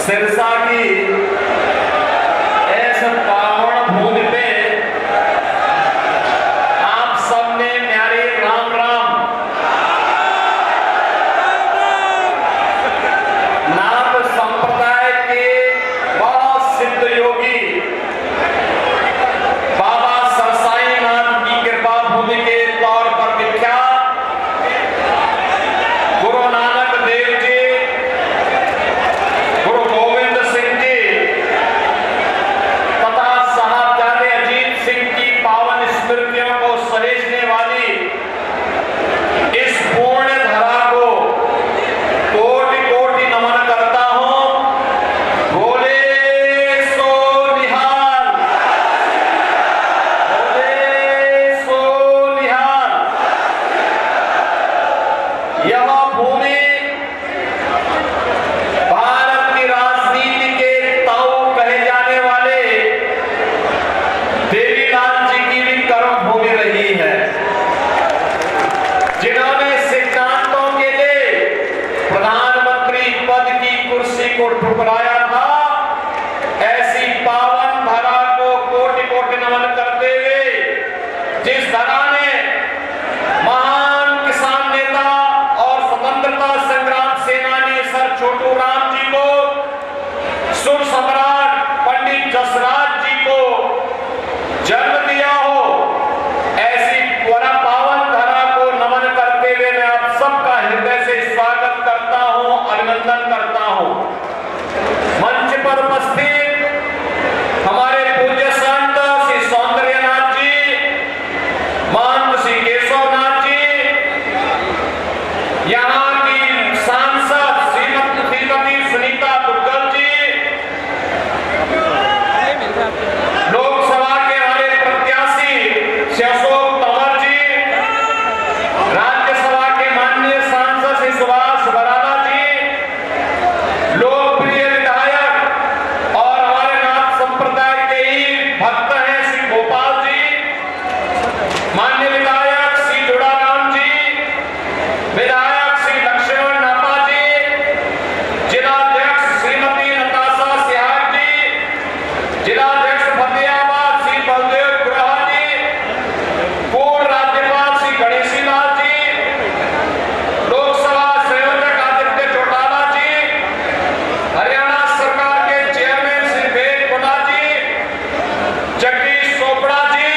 सिरसा की ऐसे पावन भूमि पे आप सबने न्यारे राम राम। नाथ संप्रदाय के बहुत सिद्ध योगी बाबा सरसाई नाथ की कृपा भूमि के तौर पर विख्यात गुरु नानक देव जी, गुरु गोविंद सिंह जी तथा साहबजादे अजीत सिंह की पावन स्मृतियों को सहेजने वाली इस पुण्य धरा को कोटि कोटि नमन करता हूं। बोले सो निहाल, बोले सो निहाल। यह भूमि भारत की राजनीति के ताऊ कहे जाने वाले देवीलाल जी की भी कर्म भूमि रही है, जिन्होंने सिद्धांतों के लिए प्रधानमंत्री पद की कुर्सी को ठुकराया था। ऐसी पावन धरा को कोटि कोटि नमन करते हुए, जिस धरा ने महान किसान नेता और स्वतंत्रता संग्राम सेनानी सर छोटू राम जी को, सुर सम्राट पंडित जसराज जी को जन्म दिया हो, ऐसी पूरा पावन धरा को नमन करते हुए मैं आप सबका हृदय से स्वागत करता हूं, अभिनंदन करता हूं। मंच पर उपस्थित हमारे पूज्य संत श्री सौंदर्यनाथ जी, महंत श्री केशवनाथ जी, यहाँ की सांसद श्रीमती सुनीता दुग्गल जी, लोकसभा के हमारे प्रत्याशी श्री अशोक तंवर जी, राज्यसभा के माननीय सांसद श्री सुभाष बराला जी, लोकप्रिय विधायक और हमारे नाथ संप्रदाय के ही भक्त हैं श्री गोपाल जी, माननीय विधायक श्री जुड़ाराम जी, विधायक श्री लक्ष्मण नापा जी, जिलाध्यक्ष श्रीमती नताशा सिहाग जी, जिलाध्यक्ष फतेहाबाद श्री बलदेव गुरहा जी, पूर्व राज्यपाल श्री गणेशी लाल जी, लोकसभा संयोजक आदित्य चौटाला जी, हरियाणा सरकार के चेयरमैन श्री वेद गुना जी, जगदीश चोपड़ा जी,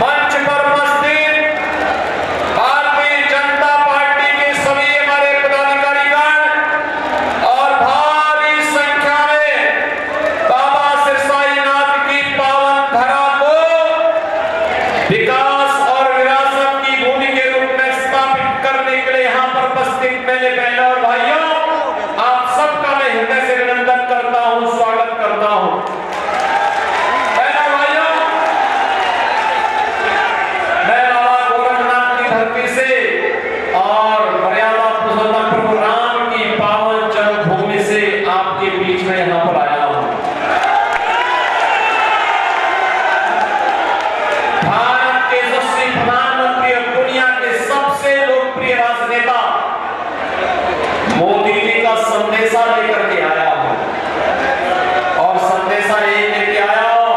मंच पर उपस्थित भारतीय जनता पार्टी के सभी हमारे पदाधिकारीगण और भारी संख्या में बाबा सिरसाई नाथ की पावन धरा को विकास और विरासत की भूमि के रूप में स्थापित करने के लिए यहाँ पर उपस्थित मेरे बहनों और भाइयों, आप सबका मैं हृदय से अभिनंदन करता हूँ, स्वागत करता हूँ। बहनों भाइयों, मैं बाबा गोरखनाथ की धरती से और मर्यादा पुरुषोत्तम प्रभु राम की पावन जन्मभूमि से आपके बीच में यहाँ पर आया हूँ। भारत के यशस्वी प्रधानमंत्री और दुनिया के सबसे लोकप्रिय राजनेता मोदी जी का संदेशा लेकर के आया हूँ, और संदेशा ये लेके आया हूँ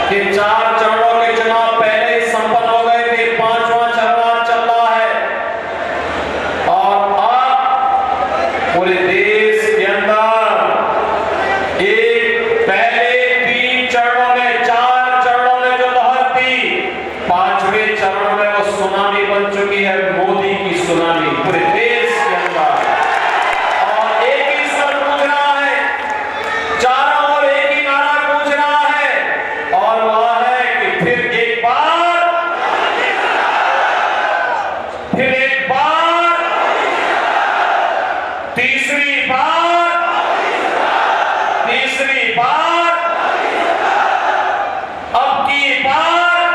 कि 4 चरणों के चुनाव पहले ही संपन्न हो गए थे, 5वां चरण चल रहा है, और अब पूरे देश के अंदर एक पहले 3 चरणों में, 4 चरणों में जो लहर थी, 5वें चरण में वो सुनामी बन चुकी है, मोदी की सुनामी पूरे देश के अंदर। और एक ही स्वर गूंज रहा है, चारों ओर एक ही नारा गूंज रहा है, और वह है कि फिर एक बार, फिर एक बार, तीसरी बार, तीसरी बार, अब की बार,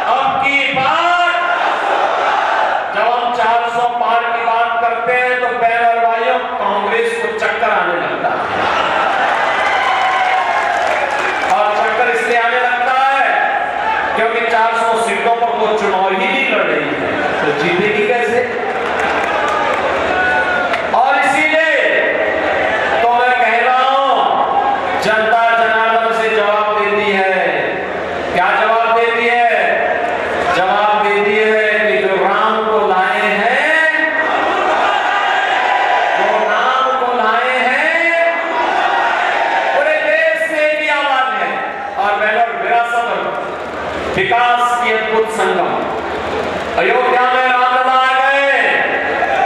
अब की बार। जब हम 400 पार की बात करते हैं तो बहन और भाइयों, कांग्रेस को चक्कर आने लगता है, और चक्कर इसलिए आने लगता है क्योंकि 400 सीटों पर वो चुनाव ही नहीं लड़ रही है, तो जीतेगी कैसे? और अयोध्या में रामलला आ गए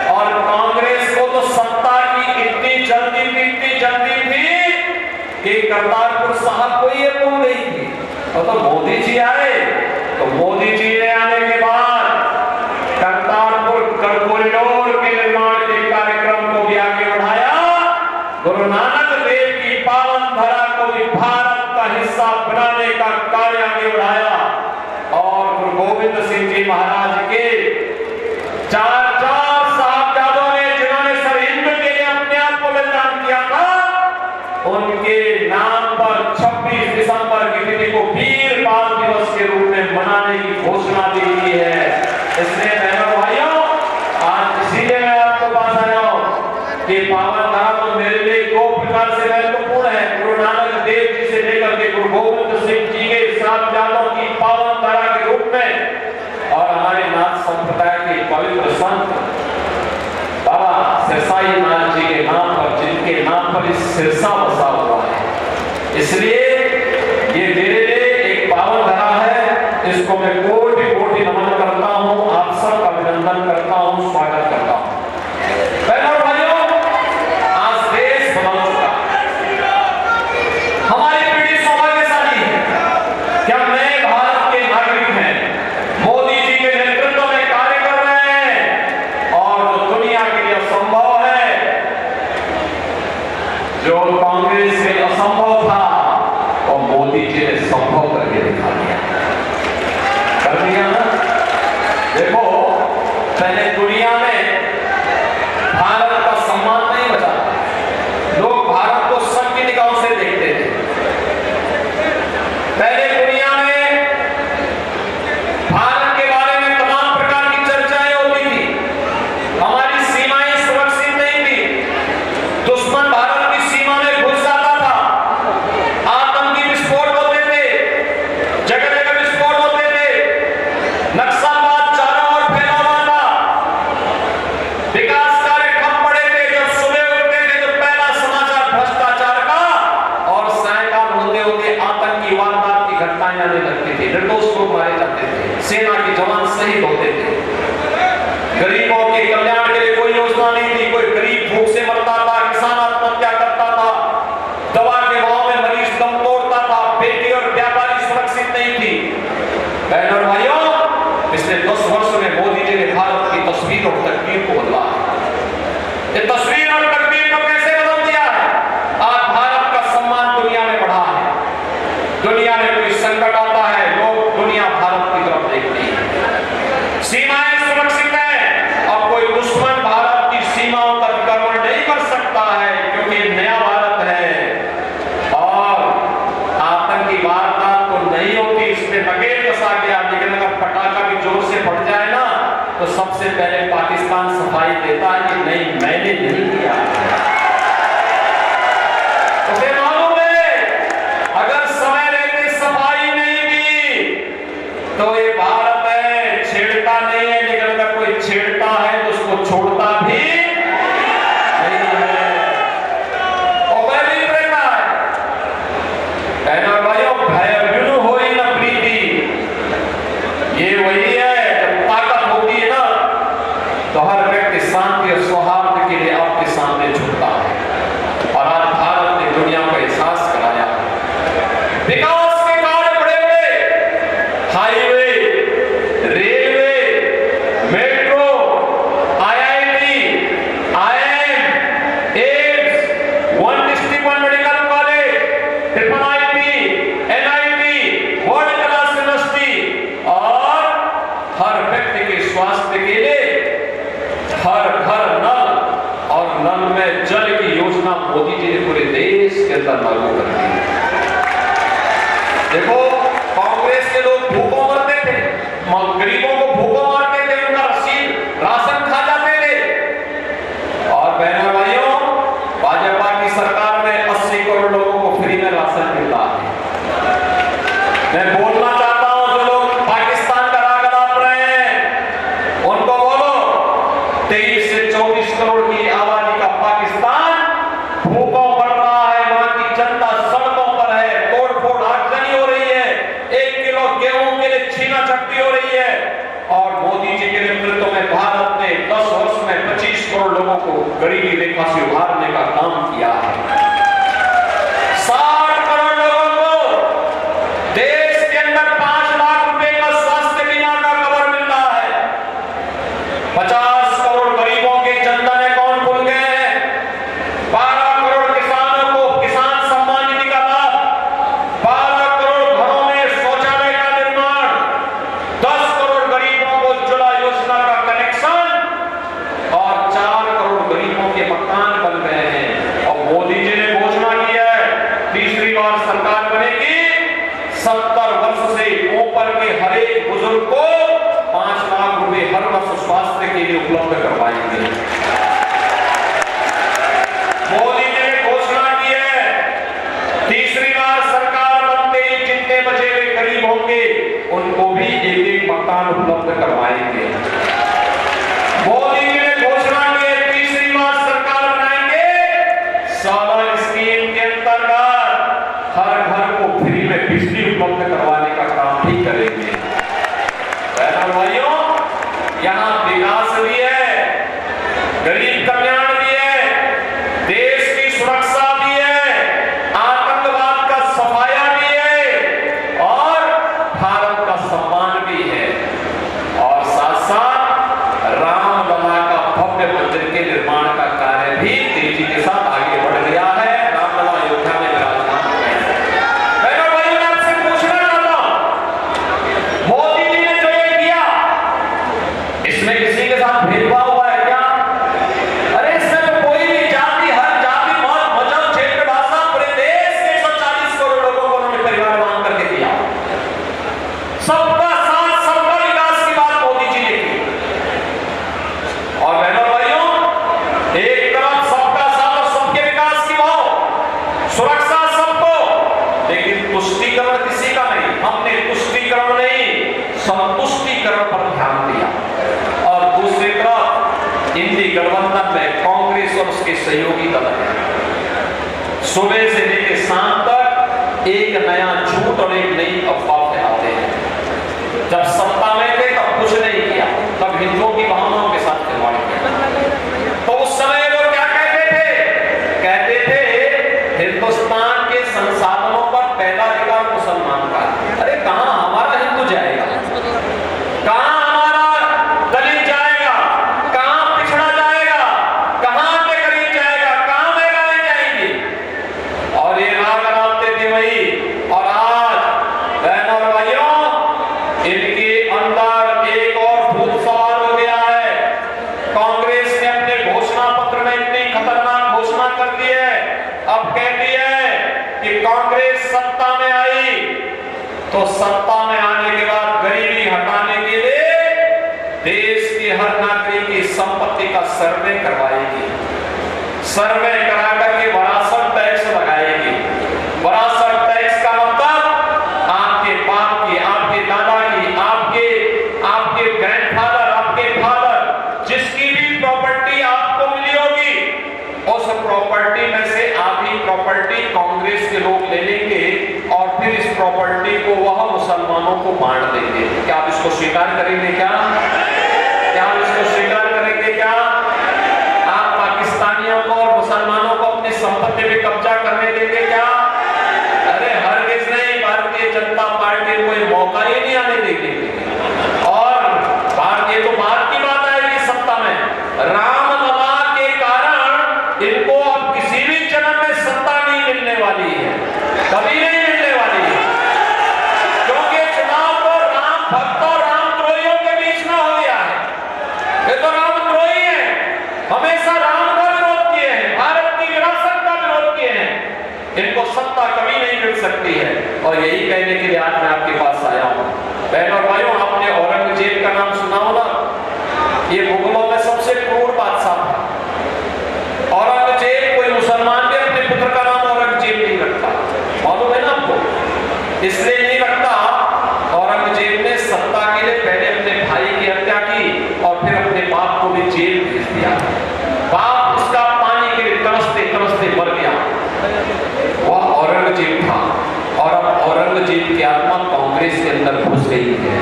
और कांग्रेस को तो सत्ता की इतनी जल्दी थी कि करतारपुर साहब को ये भूल गई थी। तो मोदी जी आए, तो मोदी जी ने आने के बाद करतारपुर कॉरिडोर के निर्माण के कार्यक्रम को भी आगे बढ़ाया। गुरु नानक देव की पावन धरा को भी भारत का हिस्सा बनाने का कार्य आगे बढ़ाया और गुरु गोविंद सिंह जी महाराज के चार साहबजादों ने, जिन्होंने सरहिंद के लिए अपने आप को बलिदान किया था, उनके नाम पर 26 दिसंबर की तिथि को वीर बाल दिवस के रूप में मनाने की घोषणा दी गई है। इसलिए बहनों भाइयों, आज इसीलिए मैं आपको पास आया हूं कि पावन धरा तो मेरे लिए दो प्रकार से महत्वपूर्ण है। गुरु नानक देव जी से लेकर के गुरु गोविंद सिंह जी के साहबजादों की पावन धरा के रूप में और हमारे नाथ संप्रदाय के पवित्र संत बाबा सिरसाई नाथ जी के नाम पर, जिनके नाम पर इस सिरसा बसा हुआ है, इसलिए ये मेरे लिए एक पावन धरा है। इसको मैं कोटि कोटि नमन करता हूं, आप सबका अभिनंदन करता हूं, स्वागत करता हूं। बहनों भाइयों, आज देश बदल चुका, हमारी पीढ़ी सौभाग्यशाली है कि हम नए भारत के नागरिक हैं, मोदी जी के नेतृत्व में कार्य कर रहे हैं और जो दुनिया के लिए असंभव है, जो कांग्रेस में असंभव था, और मोदी जी ने संभव करके दिखा दिया, कर दिया ना। देखो, पहले दुनिया में भारत का सम्मान नहीं बचा, लोग भारत को शक की निगाहों से देखते थे। पहले दुनिया में भारत के बारे में तमाम प्रकार की चर्चाएं होती थी, हमारी सीमाएं सुरक्षित नहीं थी, दुश्मन भारत की सीमा में घुस जाता था, आतंकी विस्फोट होते थे, जगह जगह विस्फोट होते थे, नक्सलवाद चारों ओर फैला हुआ था, विकास कार्य ठप पड़े थे। जब सुबह उठते थे तो पहला समाचार भ्रष्टाचार का और सायकाल होते होते आतंकी वारदात की घटनाएं आने लगती थी, निर्दोष लोग मारे जाते थे, सेना के जवान शहीद होते थे, गरीबों के कल्याण के लिए कोई योजना नहीं थी, कोई गरीब भूख से मरता था, किसान आत्महत्या करता था, दवा के भाव में मरीज दम तोड़ता था, बेटी और व्यापारी सुरक्षित नहीं थी। बहनों और भाइयों, पिछले 10 वर्षों में मोदी जी ने भारत की तस्वीर और तकदीर को बदला है। ये तस्वीर और तकदीर को कैसे बदल दिया है? आज भारत का सम्मान दुनिया में बढ़ा है, दुनिया में कोई संकट आता है, लोग दुनिया भारत की तरफ देखती है, सीमाएं सुरक्षित है, अब कोई दुश्मन भारत की सीमाओं का अतिक्रमण नहीं कर सकता है, क्योंकि नया भारत है और आतंकी वारदात तो नहीं होती, इसमें नकेल कसा गया। लेकिन अगर पटाखा भी जोर से फट जाए ना, तो सबसे पहले पाकिस्तान सफाई देता है कि नहीं, मैंने नहीं किया। उसे मालूम है अगर समय रहते सफाई नहीं की तो ये भारत है, छेड़ता नहीं है, लेकिन अगर कोई छेड़ता है तो उसको छोड़ता भी नहीं है और भयभीत रहता है। बहनों भाइयों, भय बिनु होई न प्रीति, ये वही है। जब ताकत होती है ना, तो हर व्यक्ति शांति और सौहार्द के लिए आपके सामने झुकता है और आज भारत ने दुनिया को एहसास कराया। विकास के कार्य बड़े बड़े highway, railway, metro, IIT, IIM, AIIMS, one district one medical college, IIT, NIT, world class university और हर व्यक्ति के स्वास्थ्य के लिए हर घर नल और नल में जल की योजना मोदी जी ने पूरे देश के अंदर लागू कर दी। देखो, कांग्रेस के लोग भूखों मरते थे, गरीबों को भूखों मारते थे, उनका राशन खा जाते थे। और बहनों भाइयों, भाजपा की सरकार में 80 करोड़ लोगों को फ्री में राशन मिलता है। मैं बोलना चाहता हूं, जो लोग पाकिस्तान का राग अलाप रहे हैं, उनको बोलो 23 से 24 करोड़ की आबादी का पाकिस्तान भूखों मर रहा है, वहां की जनता सड़कों पर है, तोड़फोड़ आगजनी हो रही है, लोगों को गरीबी रेखा से उभारने का काम किया है। 60 करोड़ लोगों को देश के अंदर 5 लाख रुपए का स्वास्थ्य बीमा का कवर मिल रहा है। 50 करोड़ गरीबों के जनधन अकाउंट खुल गए हैं। 12 करोड़ किसानों को किसान सम्मान निधि का लाभ, 12 करोड़ घरों में शौचालय का निर्माण, 10 करोड़ गरीबों को उज्ज्वला योजना का कनेक्शन और 4 करोड़ गरीबों के मकान बन गए हैं। और मोदी जी ने घोषणा की है तीसरी बार सरकार बनेगी, 70 वर्ष से ऊपर के हर एक बुजुर्ग को 5 लाख रुपए हर वर्ष स्वास्थ्य के लिए उपलब्ध करवाएंगे। मोदी जी ने घोषणा की है तीसरी बार सरकार बनते ही जितने बचे हुए गरीब होंगे उनको भी एक एक मकान उपलब्ध करवाएंगे। मोदी जी ने घोषणा की है तीसरी बार सरकार बनाएंगे, सोलर स्कीम के अंतर्गत हर घर को फ्री में बिजली उपलब्ध करवाने का काम भी करेंगे। बहनों भाइयों, यहाँ विकास भी है, गरीब कल्याण भी है, देश की सुरक्षा भी है, आतंकवाद का सफाया भी है और भारत का सम्मान भी है। और साथ साथ रामलला का भव्य मंदिर के निर्माण का कार्य भी तेजी के साथ आगे बढ़ गया है। रामलला अयोध्या में विराजमान है। बहनों भाइयों, मैं आपसे पूछना चाहता हूं, मोदी जी ने जो ये किया, इसमें किसी के साथ भेदभाव हुआ है क्या? अरे इसमें तो कोई भी जाति, हर जाति, मत, मजहब, क्षेत्र, भाषा, पूरे देश के 140 करोड़ लोगों को उन्होंने परिवार मान करके दिया। सबका साथ, सबका विकास की बात मोदी जी ने की। और बहनों भाइयों, एक तरफ सबका साथ और सबके विकास की भाव, सुरक्षा सबको, लेकिन तुष्टीकरण किसी का नहीं। हमने तुष्टीकरण नहीं, संतुष्टीकरण पर ध्यान दिया। और दूसरी तरफ इंडी गठबंधन में कांग्रेस और उसके सहयोगी दल हैं, सुबह से लेकर शाम तक एक नया झूठ और एक नई अफवाह फैलाते हैं। जब सत्ता में थे तब कुछ नहीं किया, तब हिंदुओं की भावनाओं के साथ खिलवाड़ किया। तो उस समय वो क्या कहते थे? कहते थे हिंदुस्तान के संसाधनों पर पहला अधिकार मुसलमान का। अरे कहां हमारा हिंदू जाएगा, कहां हमारा दलित जाएगा, कहां पिछड़ा जाएगा, कहां के गरीब जाएगा, कहां महिलाएं जाएंगी? और ये राग रागते थे वही। और आज बहनों और भाइयों, इनके अंदर एक और भूत सवार हो गया है। कांग्रेस ने अपने घोषणा पत्र में इतनी खतरनाक घोषणा कर दी है, अब कहती है कि कांग्रेस सत्ता में आई तो सत्ता में आने के बाद गरीबी हटाने के लिए देश के हर नागरिक की संपत्ति का सर्वे करवाएगी। सर्वे करा करके वरासत टैक्स लगाएगी। वरासत टैक्स का मतलब आपके बाप की, आपके दादा की, आपके ग्रैंडफादर, आपके फादर, जिसकी भी प्रॉपर्टी आपको मिली होगी, उस प्रॉपर्टी में से आधी प्रॉपर्टी कांग्रेस के लोग ले लेंगे और फिर इस प्रॉपर्टी को वह मुसलमानों को बांट देंगे। क्या आप इसको स्वीकार करेंगे? क्या आप इसको स्वीकार करेंगे? क्या आप पाकिस्तानियों को और मुसलमानों को अपनी संपत्ति पे कब्जा करने देंगे? क्या? अरे हरगिज़ नहीं, भारतीय जनता पार्टी को कोई मौका ही नहीं आने देगी। और भारतीय तो बात की बात आएगी सत्ता में, रामलला के कारण इनको अब किसी भी जन्म में सत्ता नहीं मिलने वाली है, कभी नहीं मिलने वाली है। क्योंकि चुनाव तो राम भक्त और रामद्रोहियों के बीच में हो गया है। ये तो रामद्रोही है, हमेशा राम का विरोध किए हैं, भारत की विरासत का विरोध किए हैं। इनको सत्ता कभी नहीं मिल सकती है। और यही कहने के लिए आज मैं आपके पास आया हूं। बहनों और भाइयों, आपने औरंगजेब का नाम सुना होगा। ये मुगलों में सबसे क्रूर बादशाह था। औरंगजेब, कोई मुसलमान भी अपने पुत्र का नाम औरंगजेब नहीं रखता, मालूम है ना आपको? इसलिए नहीं रखता, औरंगजेब ने सत्ता के लिए पहले अपने भाई की हत्या की और फिर अपने बाप को भी जेल भेज दिया। बाप उसका पानी के लिए तरसते तरसते मर गया। वह औरंगजेब था। और अब औरंगजेब की आत्मा कांग्रेस के अंदर घुस गई है,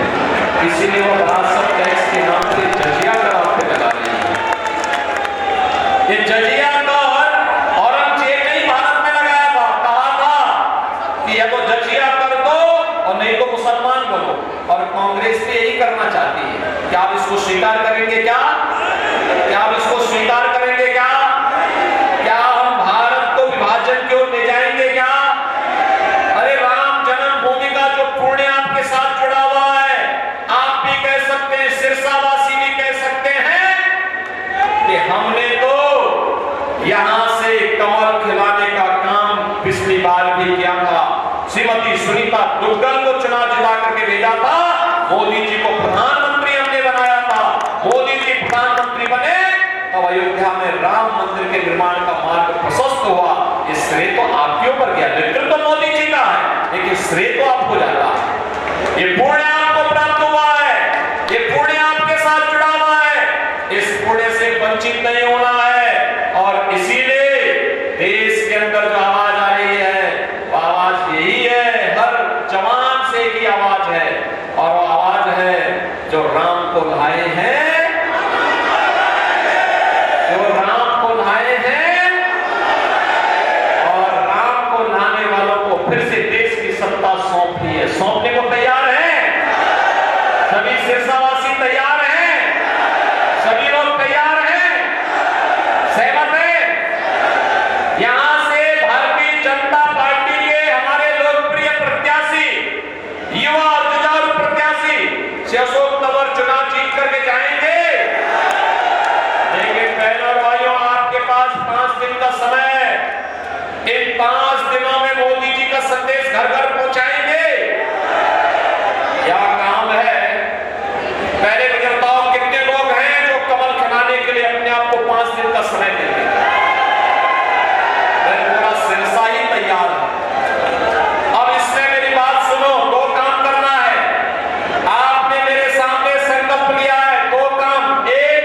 इसीलिए वो वरासत टैक्स के नाम से जजिया करार पे लगा रही है। ये जजिया कर औरंगजेब ने ही भारत में लगाया था, कहा था कि या तो जजिया कर दो और नहीं तो मुसलमान बनो, और कांग्रेस भी यही करना चाहती है। क्या आप इसको स्वीकार करेंगे? क्या आप इसको स्वीकार करेंगे? क्या हम भारत को विभाजन की ओर ले जाएंगे? क्या अरे राम जन्मभूमि का जो पुण्य आपके साथ जुड़ा हुआ है, आप भी कह सकते हैं, सिरसावासी भी कह सकते हैं कि हमने तो यहां से कमल खिलाने का काम पिछली बार भी किया था। श्रीमती सुनीता दुग्गल को चुनाव जिता करके भेजा था, मोदी जी को प्रधानमंत्री हमने बनाया था। मोदी जी प्रधानमंत्री बने तब अयोध्या में राम मंदिर के निर्माण का मार्ग प्रशस्त हुआ। ये श्रेय तो आपके ऊपर गया, नेतृत्व तो मोदी जी का है, लेकिन श्रेय तो आपको जाता है। ये पुण्य आपको प्राप्त हुआ है, ये पुण्य आपके साथ जुड़ा हुआ है, इस पुण्य से वंचित नहीं होना है। और इसीलिए देश के अंदर जो आवाज आ रही है, वो आवाज यही है, हर जवान से की आवाज है, और वो आवाज है जो राम को लाए हैं, जो राम को लाए हैं, और राम को लाने वालों को फिर से देश की सत्ता सौंपी है। सौंपने को तैयार है? सभी सिरसावासी तैयार हैं? सभी लोग तैयार हैं? सहमत हैं? यहां से भारतीय जनता पार्टी के हमारे लोकप्रिय प्रत्याशी, युवा और जुझारू प्रत्याशी श्री अशोक तंवर चुनाव जीत करके जाएंगे। लेकिन बहनों और भाइयों, आपके पास 5 दिन का समय है। इन 5 दिनों में मोदी जी का संदेश घर घर पहुंचाएंगे। क्या काम है? पहले मुझे बताओ, कितने लोग हैं जो कमल खिलाने के लिए अपने आप को 5 दिन का समय देंगे? पूरा सिरसा ही तैयार है। अब इसमें मेरी बात सुनो, 2 काम करना है। आपने मेरे सामने संकल्प लिया है 2 काम। एक,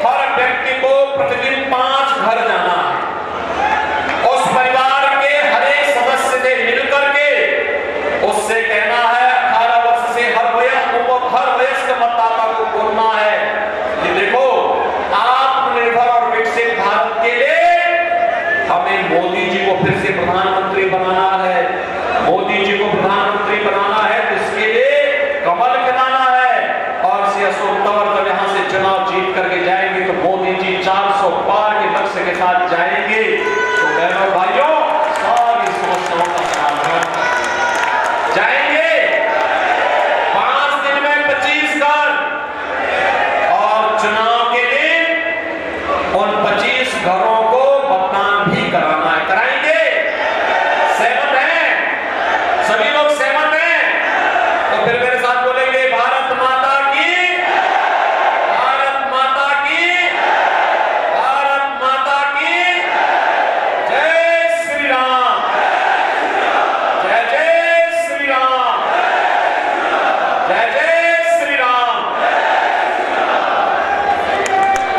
हर व्यक्ति को प्रतिदिन 5 घर जाना है। उस परिवार के हर एक सदस्य से मिलकर के उससे कहना है, 18 वर्ष से हर वयस्क मतदाता को बोलना है कि देखो, आत्मनिर्भर और विकसित भारत के लिए हमें मोदी जी को फिर से प्रधानमंत्री बनाना है। मोदी जी को प्रधानमंत्री बनाना है तो इसके लिए कमल खिलाना है। और श्री अशोक तंवर जब यहां से चुनाव जीत करके जाएंगे तो मोदी जी 400 पार के लक्ष्य के साथ जाएंगे। तो बहनों और भाइयों, सारी समस्याओं का समाधान जाएंगे। 5 दिन में 25 घर, और चुनाव के दिन उन 25 घरों